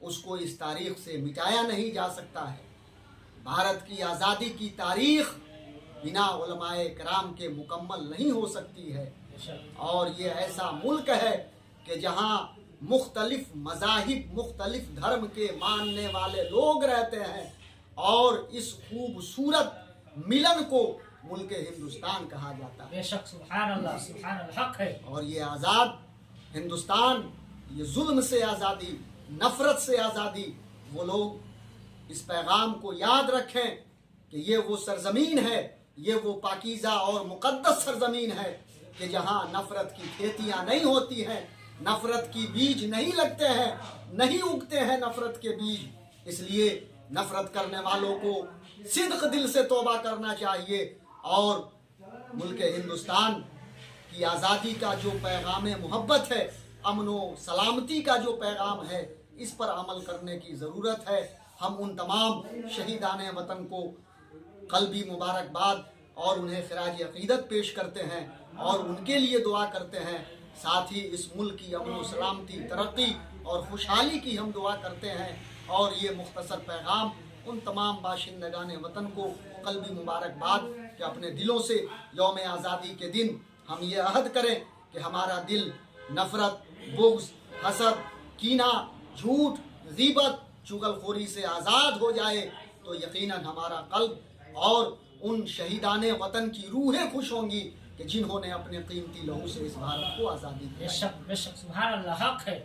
اس کو اس تاریخ سے مٹایا نہیں جا سکتا ہے۔ بھارت کی آزادی کی تاریخ بنا علماء کرام کے مکمل نہیں ہو سکتی ہے، اور یہ ایسا ملک ہے کہ جہاں مختلف مذاہب، مختلف دھرم کے ماننے والے لوگ رہتے ہیں، اور اس خوبصورت ملن کو ملک ہندوستان کہا جاتا ہے۔ بے شک، سبحان اللہ، سبحان الحق ہے۔ اور یہ آزاد ہندوستان، یہ ظلم سے آزادی، نفرت سے آزادی، وہ لوگ اس پیغام کو یاد رکھیں کہ یہ وہ سرزمین ہے، یہ وہ پاکیزہ اور مقدس سرزمین ہے کہ جہاں نفرت کی کھیتیاں نہیں ہوتی ہیں، نفرت کی بیج نہیں لگتے ہیں، نہیں اگتے ہیں نفرت کے بیج۔ اس لیے نفرت کرنے والوں کو صدق دل سے توبہ کرنا چاہیے، اور ملک ہندوستان کی آزادی کا جو پیغام محبت ہے، امن و سلامتی کا جو پیغام ہے، اس پر عمل کرنے کی ضرورت ہے۔ ہم ان تمام شہیدان وطن کو قلبی مبارکباد اور انہیں خراج عقیدت پیش کرتے ہیں، اور ان کے لیے دعا کرتے ہیں۔ ساتھ ہی اس ملک کی امن و سلامتی، ترقی اور خوشحالی کی ہم دعا کرتے ہیں، اور یہ مختصر پیغام ان تمام باشندگان وطن کو قلبی مبارکباد کہ اپنے دلوں سے یوم آزادی کے دن ہم یہ عہد کریں کہ ہمارا دل نفرت، بغض، حسد، کینہ، جھوٹ، غیبت، چغل خوری سے آزاد ہو جائے، تو یقیناً ہمارا قلب اور ان شہیدان وطن کی روحیں خوش ہوں گی کہ جنہوں نے اپنے قیمتی لہو سے اس بھارت کو آزادی دی۔ بے شک، بے شک، سبحان اللہ، حق ہے۔